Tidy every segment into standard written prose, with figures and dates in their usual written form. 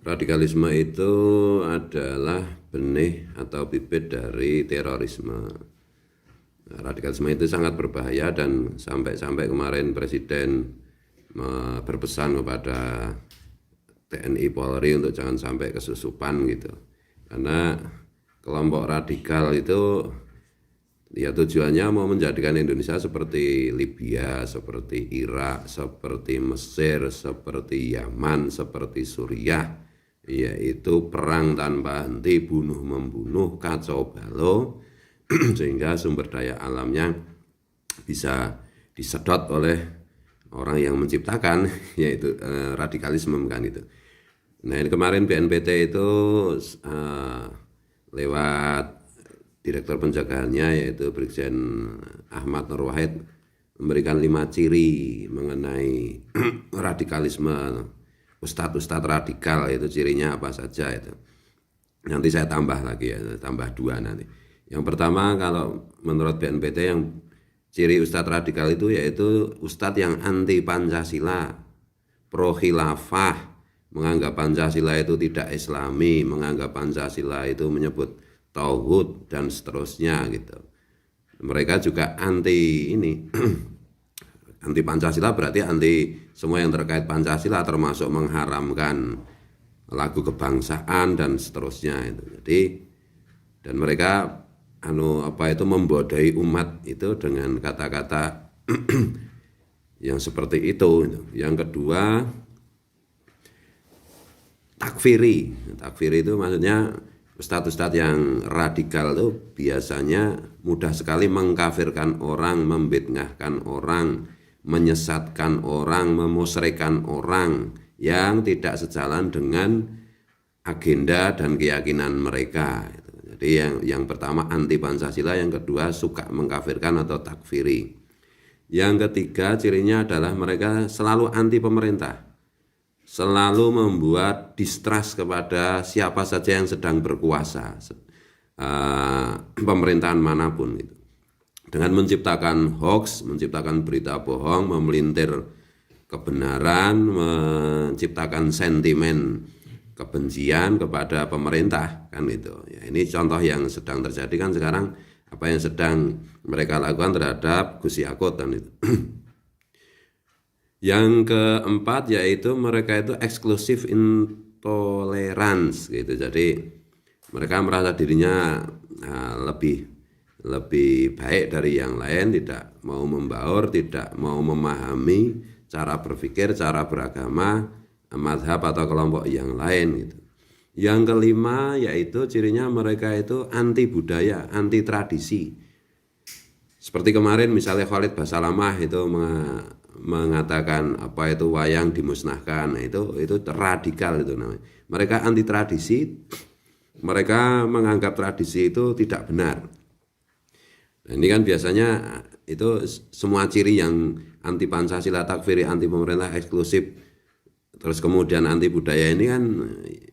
Radikalisme itu adalah benih atau bibit dari terorisme. Nah, radikalisme itu sangat berbahaya dan sampai kemarin Presiden berpesan kepada TNI Polri untuk jangan sampai kesusupan gitu. Karena kelompok radikal itu ya tujuannya mau menjadikan Indonesia seperti Libya, seperti Irak, seperti Mesir, seperti Yaman, seperti Suriah, yaitu perang tanpa henti, bunuh-membunuh, kacau balau, sehingga sumber daya alamnya bisa disedot oleh orang yang menciptakan, yaitu radikalisme kan itu. Nah ini kemarin BNPT itu lewat direktur penjagaannya yaitu Brigjen Ahmad Nur Wahid memberikan 5 ciri mengenai radikalisme. Ustadz radikal itu cirinya apa saja itu. Nanti saya tambah lagi ya, tambah 2 nanti. Yang pertama kalau menurut BNPT yang ciri ustadz radikal itu yaitu ustadz yang anti Pancasila, pro khilafah, menganggap Pancasila itu tidak islami, menganggap Pancasila itu menyebut tauhid dan seterusnya gitu. Mereka juga anti ini anti Pancasila berarti anti semua yang terkait Pancasila termasuk mengharamkan lagu kebangsaan dan seterusnya itu. Jadi dan mereka membodai umat itu dengan kata-kata yang seperti itu. Yang kedua takfiri. Takfiri itu maksudnya ustadz-ustadz yang radikal itu biasanya mudah sekali mengkafirkan orang, membid'ahkan orang, menyesatkan orang, memusyrikan orang yang tidak sejalan dengan agenda dan keyakinan mereka. Jadi yang pertama anti Pancasila, yang kedua suka mengkafirkan atau takfiri. Yang ketiga cirinya adalah mereka selalu anti pemerintah, selalu membuat distrust kepada siapa saja yang sedang berkuasa, pemerintahan manapun itu. Dengan menciptakan hoax, menciptakan berita bohong, memelintir kebenaran, menciptakan sentimen kebencian kepada pemerintah kan itu. Ya, ini contoh yang sedang terjadi kan sekarang, apa yang sedang mereka lakukan terhadap Gus Yakut kan itu. Yang keempat yaitu mereka itu eksklusif intolerance gitu. Jadi mereka merasa dirinya lebih baik dari yang lain, tidak mau membaur, tidak mau memahami cara berpikir, cara beragama, mazhab atau kelompok yang lain gitu. Yang kelima yaitu cirinya mereka itu anti budaya, anti tradisi. Seperti kemarin misalnya Khalid Basalamah itu mengatakan apa itu wayang dimusnahkan. Nah, itu radikal itu namanya. Mereka anti tradisi, mereka menganggap tradisi itu tidak benar. Nah, ini kan biasanya itu semua ciri yang anti Pancasila, takfiri, anti pemerintah, eksklusif, terus kemudian anti budaya ini kan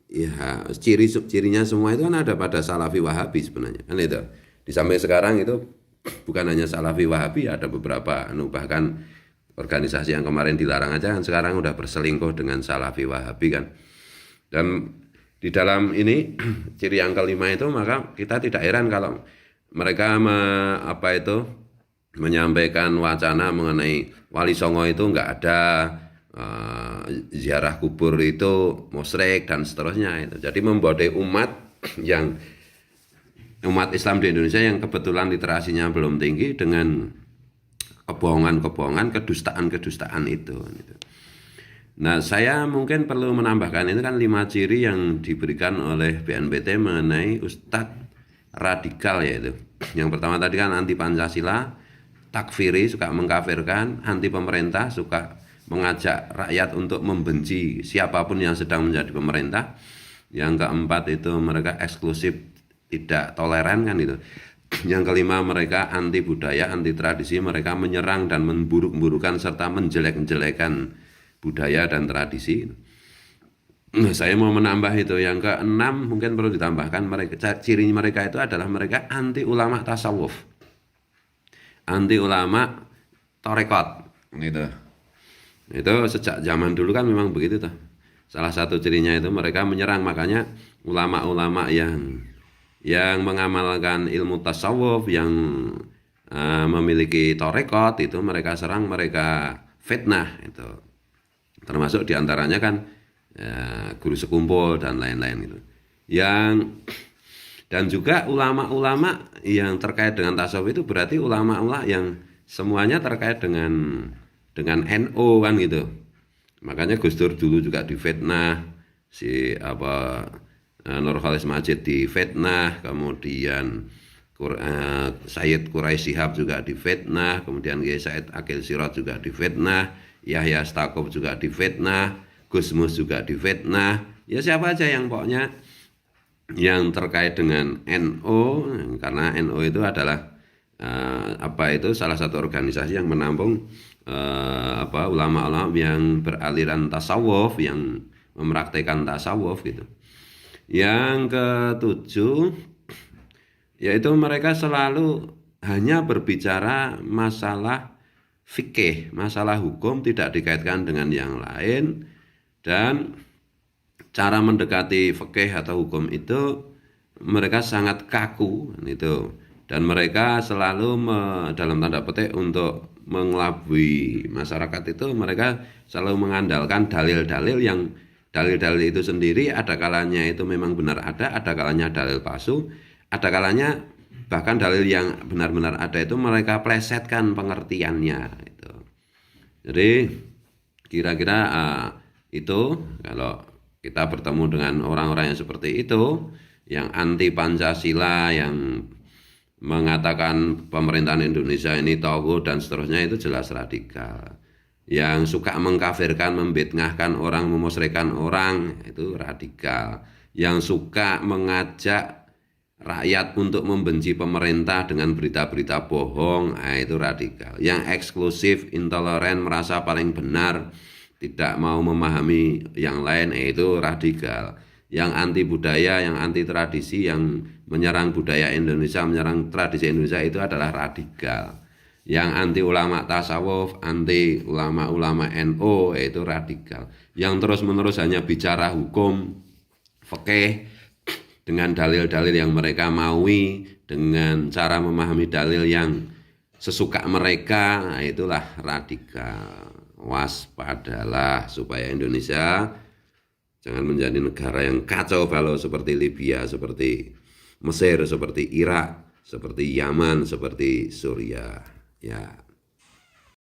ya cirinya semua itu kan ada pada Salafi Wahabi sebenarnya kan itu. Di sampai sekarang itu bukan hanya Salafi Wahabi, ada beberapa bahkan organisasi yang kemarin dilarang aja kan sekarang udah berselingkuh dengan Salafi Wahabi kan. Dan di dalam ini ciri yang kelima itu maka kita tidak heran kalau mereka menyampaikan wacana mengenai Wali Songo itu enggak ada, ziarah kubur itu musyrik dan seterusnya itu. Jadi membodai umat Islam di Indonesia yang kebetulan literasinya belum tinggi dengan kebohongan-kebohongan, kedustaan-kedustaan itu. Nah, saya mungkin perlu menambahkan ini kan 5 ciri yang diberikan oleh BNPT mengenai ustadz radikal yaitu. Yang pertama tadi kan anti Pancasila, takfiri, suka mengkafirkan, anti pemerintah, suka mengajak rakyat untuk membenci siapapun yang sedang menjadi pemerintah. Yang keempat itu mereka eksklusif, tidak toleran kan itu. Yang kelima mereka anti budaya, anti tradisi, mereka menyerang dan memburuk-burukan serta menjelek-jelekan budaya dan tradisi. Nah, saya mau menambah itu. Yang keenam mungkin perlu ditambahkan, ciri mereka itu adalah mereka anti ulama tasawuf, anti ulama tarekat gitu. Itu sejak zaman dulu kan memang begitu tuh. Salah satu cirinya itu mereka menyerang, makanya ulama-ulama yang mengamalkan ilmu tasawuf, yang memiliki torekot itu mereka serang, mereka fitnah itu. Termasuk diantaranya kan guru sekumpul dan lain-lain gitu. Dan juga ulama-ulama yang terkait dengan tasawuf itu berarti ulama-ulama yang semuanya terkait dengan NU kan gitu. Makanya Gus Dur dulu juga difitnah, Nurholis Majid difitnah, kemudian Sayyid Quraisy Shihab juga difitnah, kemudian Kiai Said Akil Sirot juga difitnah, Yahya Stakuf juga difitnah, Gus Mus juga difitnah. Ya siapa aja yang pokoknya yang terkait dengan NU, karena NU itu adalah salah satu organisasi yang menampung ulama-ulama yang beraliran tasawuf, yang mempraktikkan tasawuf gitu. Yang ketujuh, yaitu mereka selalu hanya berbicara masalah fikih, masalah hukum, tidak dikaitkan dengan yang lain, dan cara mendekati fikih atau hukum itu mereka sangat kaku itu. Dan mereka selalu dalam tanda petik untuk mengelabui masyarakat itu, mereka selalu mengandalkan dalil-dalil itu sendiri, ada kalanya itu memang benar ada kalanya dalil palsu, ada kalanya bahkan dalil yang benar-benar ada itu mereka plesetkan pengertiannya itu. Jadi kira-kira itu kalau kita bertemu dengan orang-orang yang seperti itu, yang anti Pancasila, yang mengatakan pemerintahan Indonesia ini tauhid dan seterusnya, itu jelas radikal. Yang suka mengkafirkan, membid'ahkan orang, memusyrikan orang, itu radikal. Yang suka mengajak rakyat untuk membenci pemerintah dengan berita-berita bohong, itu radikal. Yang eksklusif, intoleran, merasa paling benar, tidak mau memahami yang lain, itu radikal. Yang anti budaya, yang anti tradisi, yang menyerang budaya Indonesia, menyerang tradisi Indonesia, itu adalah radikal. Yang anti ulama tasawuf, anti ulama-ulama NU, itu radikal. Yang terus-menerus hanya bicara hukum, fikih, dengan dalil-dalil yang mereka maui, dengan cara memahami dalil yang sesuka mereka, itulah radikal. Waspadalah supaya Indonesia jangan menjadi negara yang kacau balau seperti Libya, seperti Mesir, seperti Irak, seperti Yaman, seperti Suriah. Ya.